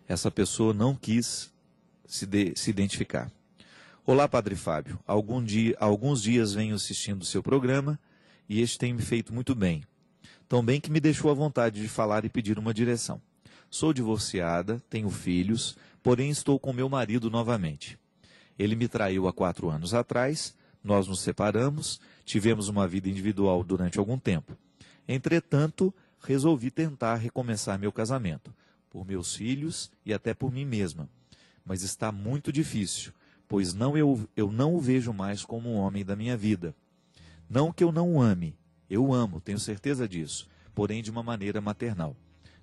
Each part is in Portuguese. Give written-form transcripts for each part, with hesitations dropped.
Essa pessoa não quis se identificar. Olá, Padre Fábio. Alguns dias venho assistindo o seu programa e este tem me feito muito bem. Tão bem que me deixou à vontade de falar e pedir uma direção. Sou divorciada, tenho filhos, porém estou com meu marido novamente. Ele me traiu há 4 anos atrás, nós nos separamos, tivemos uma vida individual durante algum tempo. Entretanto, resolvi tentar recomeçar meu casamento, por meus filhos e até por mim mesma. Mas está muito difícil, pois eu não o vejo mais como um homem da minha vida. Não que eu não o ame, eu amo, tenho certeza disso, porém de uma maneira maternal.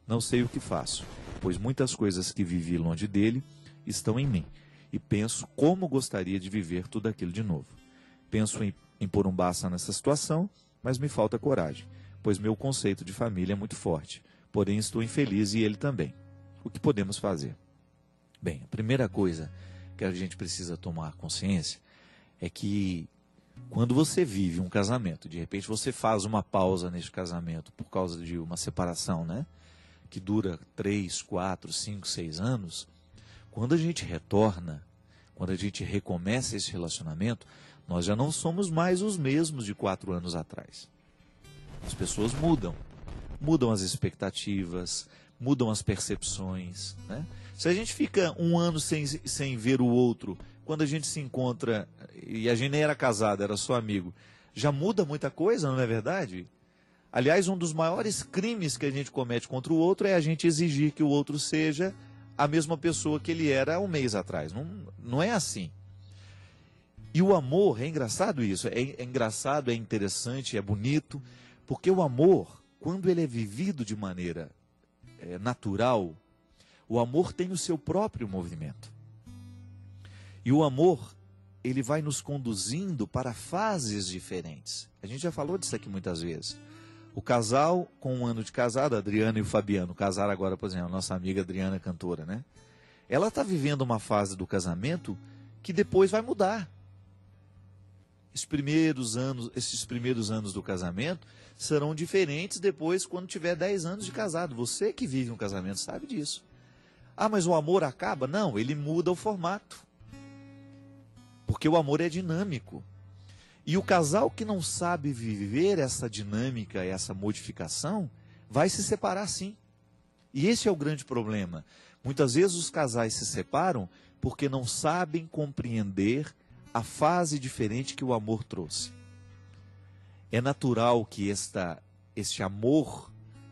Não sei o que faço, pois muitas coisas que vivi longe dele estão em mim, e penso como gostaria de viver tudo aquilo de novo. Penso em pôr um basta nessa situação, mas me falta coragem, pois meu conceito de família é muito forte, porém estou infeliz e ele também. O que podemos fazer? Bem, a primeira coisa que a gente precisa tomar consciência é que quando você vive um casamento, de repente você faz uma pausa neste casamento por causa de uma separação, né? Que dura 3, 4, 5, 6 anos, quando a gente retorna, quando a gente recomeça esse relacionamento, nós já não somos mais os mesmos de 4 anos atrás. As pessoas mudam, mudam as expectativas, mudam as percepções, né? Se a gente fica um ano sem ver o outro, quando a gente se encontra, e a gente nem era casado, era só amigo, já muda muita coisa, não é verdade? Aliás, um dos maiores crimes que a gente comete contra o outro é a gente exigir que o outro seja a mesma pessoa que ele era um mês atrás. Não é assim. E o amor, é engraçado isso, é engraçado, é interessante, é bonito, porque o amor, quando ele é vivido de maneira natural, o amor tem o seu próprio movimento. E o amor, ele vai nos conduzindo para fases diferentes. A gente já falou disso aqui muitas vezes. O casal com 1 ano de casado, a Adriana e o Fabiano, casaram agora, por exemplo, a nossa amiga Adriana, cantora, né? Ela está vivendo uma fase do casamento que depois vai mudar. Esses primeiros anos do casamento serão diferentes depois quando tiver 10 anos de casado. Você que vive um casamento sabe disso. Ah, mas o amor acaba? Não, ele muda o formato. Porque o amor é dinâmico. E o casal que não sabe viver essa dinâmica, essa modificação, vai se separar sim. E esse é o grande problema. Muitas vezes os casais se separam porque não sabem compreender a fase diferente que o amor trouxe. É natural que este amor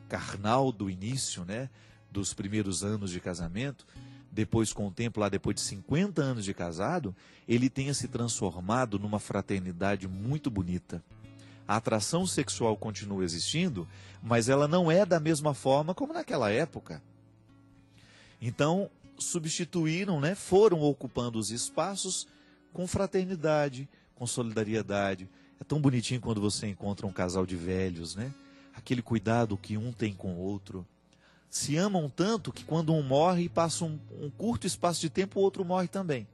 carnal do início, né, dos primeiros anos de casamento, depois com o tempo, lá depois de 50 anos de casado, ele tenha se transformado numa fraternidade muito bonita. A atração sexual continua existindo, mas ela não é da mesma forma como naquela época. Então, substituíram, né, foram ocupando os espaços com fraternidade, com solidariedade. É tão bonitinho quando você encontra um casal de velhos, né? Aquele cuidado que um tem com o outro. Se amam tanto que quando um morre, passa um curto espaço de tempo, o outro morre também.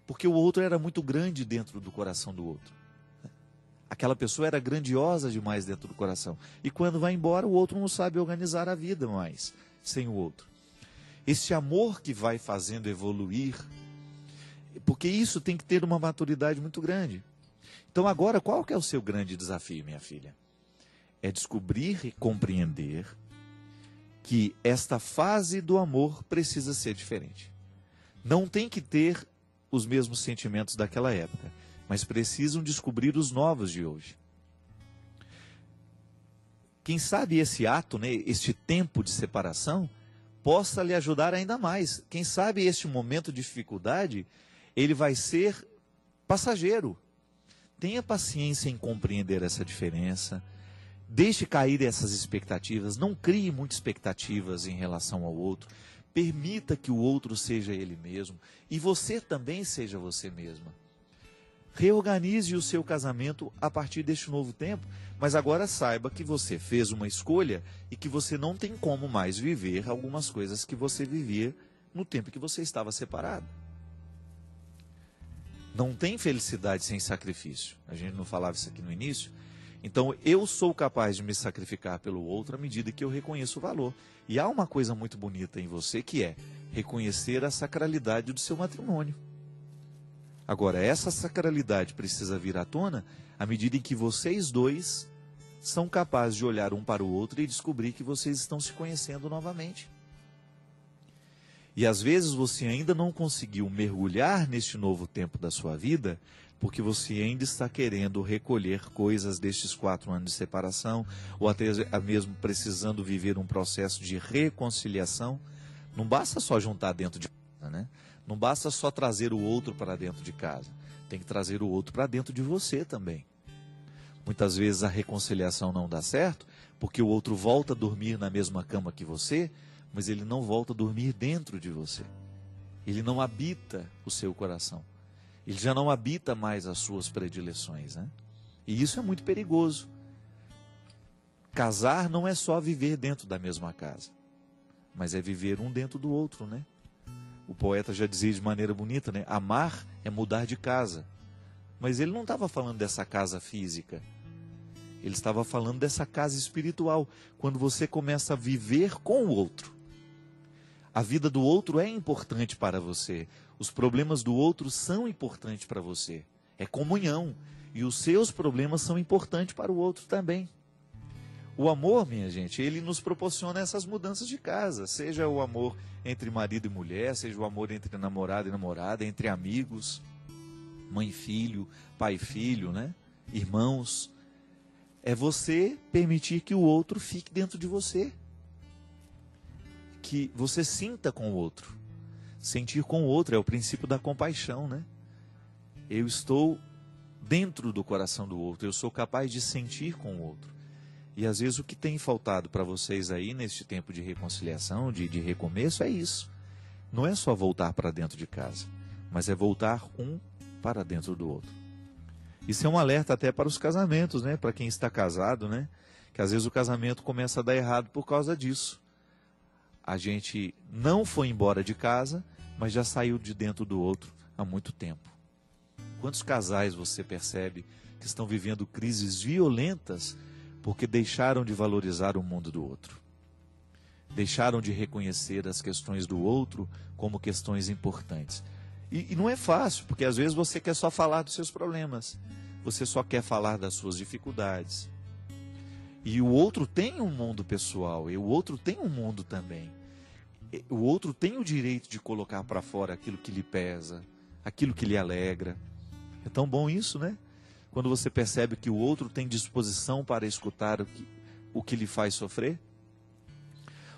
Porque o outro era muito grande dentro do coração do outro. Aquela pessoa era grandiosa demais dentro do coração. E quando vai embora, o outro não sabe organizar a vida mais sem o outro. Esse amor que vai fazendo evoluir, porque isso tem que ter uma maturidade muito grande. Então agora, qual que é o seu grande desafio, minha filha? É descobrir e compreender que esta fase do amor precisa ser diferente. Não tem que ter os mesmos sentimentos daquela época, mas precisam descobrir os novos de hoje. Quem sabe esse ato, né, este tempo de separação, possa lhe ajudar ainda mais. Quem sabe este momento de dificuldade, ele vai ser passageiro. Tenha paciência em compreender essa diferença. Deixe cair essas expectativas, não crie muitas expectativas em relação ao outro. Permita que o outro seja ele mesmo e você também seja você mesma. Reorganize o seu casamento a partir deste novo tempo, mas agora saiba que você fez uma escolha e que você não tem como mais viver algumas coisas que você vivia no tempo que você estava separado. Não tem felicidade sem sacrifício. A gente não falava isso aqui no início? Então, eu sou capaz de me sacrificar pelo outro à medida que eu reconheço o valor. E há uma coisa muito bonita em você que é, reconhecer a sacralidade do seu matrimônio. Agora, essa sacralidade precisa vir à tona à medida em que vocês dois são capazes de olhar um para o outro e descobrir que vocês estão se conhecendo novamente. E às vezes você ainda não conseguiu mergulhar neste novo tempo da sua vida, porque você ainda está querendo recolher coisas destes 4 anos de separação, ou até mesmo precisando viver um processo de reconciliação. Não basta só juntar dentro de casa, né? Não basta só trazer o outro para dentro de casa. Tem que trazer o outro para dentro de você também. Muitas vezes a reconciliação não dá certo, porque o outro volta a dormir na mesma cama que você, mas ele não volta a dormir dentro de você. Ele não habita o seu coração. Ele já não habita mais as suas predileções, né? E isso é muito perigoso. Casar não é só viver dentro da mesma casa, mas é viver um dentro do outro, né? O poeta já dizia de maneira bonita, né? Amar é mudar de casa. Mas ele não estava falando dessa casa física. Ele estava falando dessa casa espiritual. Quando você começa a viver com o outro. A vida do outro é importante para você. Os problemas do outro são importantes para você. É comunhão. E os seus problemas são importantes para o outro também. O amor, minha gente, ele nos proporciona essas mudanças de casa. Seja o amor entre marido e mulher, seja o amor entre namorado e namorada, entre amigos, mãe e filho, pai e filho, né? Irmãos. É você permitir que o outro fique dentro de você. Que você sinta com o outro. Sentir com o outro é o princípio da compaixão, né? Eu estou dentro do coração do outro, eu sou capaz de sentir com o outro. E às vezes o que tem faltado para vocês aí neste tempo de reconciliação, de recomeço, é isso. Não é só voltar para dentro de casa, mas é voltar um para dentro do outro. Isso é um alerta até para os casamentos, né? Para quem está casado, né? Que às vezes o casamento começa a dar errado por causa disso. A gente não foi embora de casa, mas já saiu de dentro do outro há muito tempo. Quantos casais você percebe que estão vivendo crises violentas porque deixaram de valorizar o mundo do outro? Deixaram de reconhecer as questões do outro como questões importantes. E não é fácil, porque às vezes você quer só falar dos seus problemas. Você só quer falar das suas dificuldades. E o outro tem um mundo pessoal, e o outro tem um mundo também. O outro tem o direito de colocar para fora aquilo que lhe pesa, aquilo que lhe alegra. É tão bom isso, né? Quando você percebe que o outro tem disposição para escutar o que lhe faz sofrer.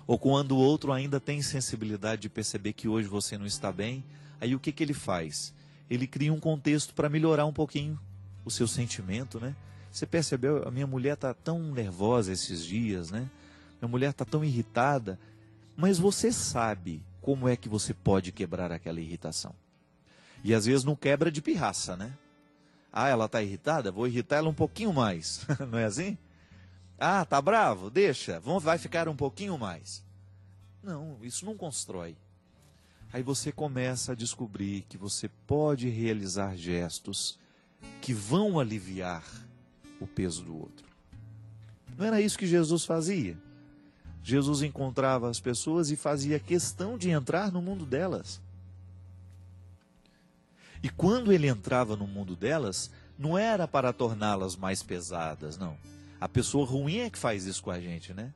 Ou quando o outro ainda tem sensibilidade de perceber que hoje você não está bem, aí o que ele faz? Ele cria um contexto para melhorar um pouquinho o seu sentimento, né? Você percebeu, a minha mulher está tão nervosa esses dias, né? Minha mulher está tão irritada, mas você sabe como é que você pode quebrar aquela irritação. E às vezes não quebra de pirraça, né? Ah, ela está irritada? Vou irritar ela um pouquinho mais. Não é assim? Ah, tá bravo? Deixa, vai ficar um pouquinho mais. Não, isso não constrói. Aí você começa a descobrir que você pode realizar gestos que vão aliviar o peso do outro. Não era isso que Jesus fazia? Jesus encontrava as pessoas e fazia questão de entrar no mundo delas. E quando ele entrava no mundo delas, não era para torná-las mais pesadas, não. A pessoa ruim é que faz isso com a gente, né?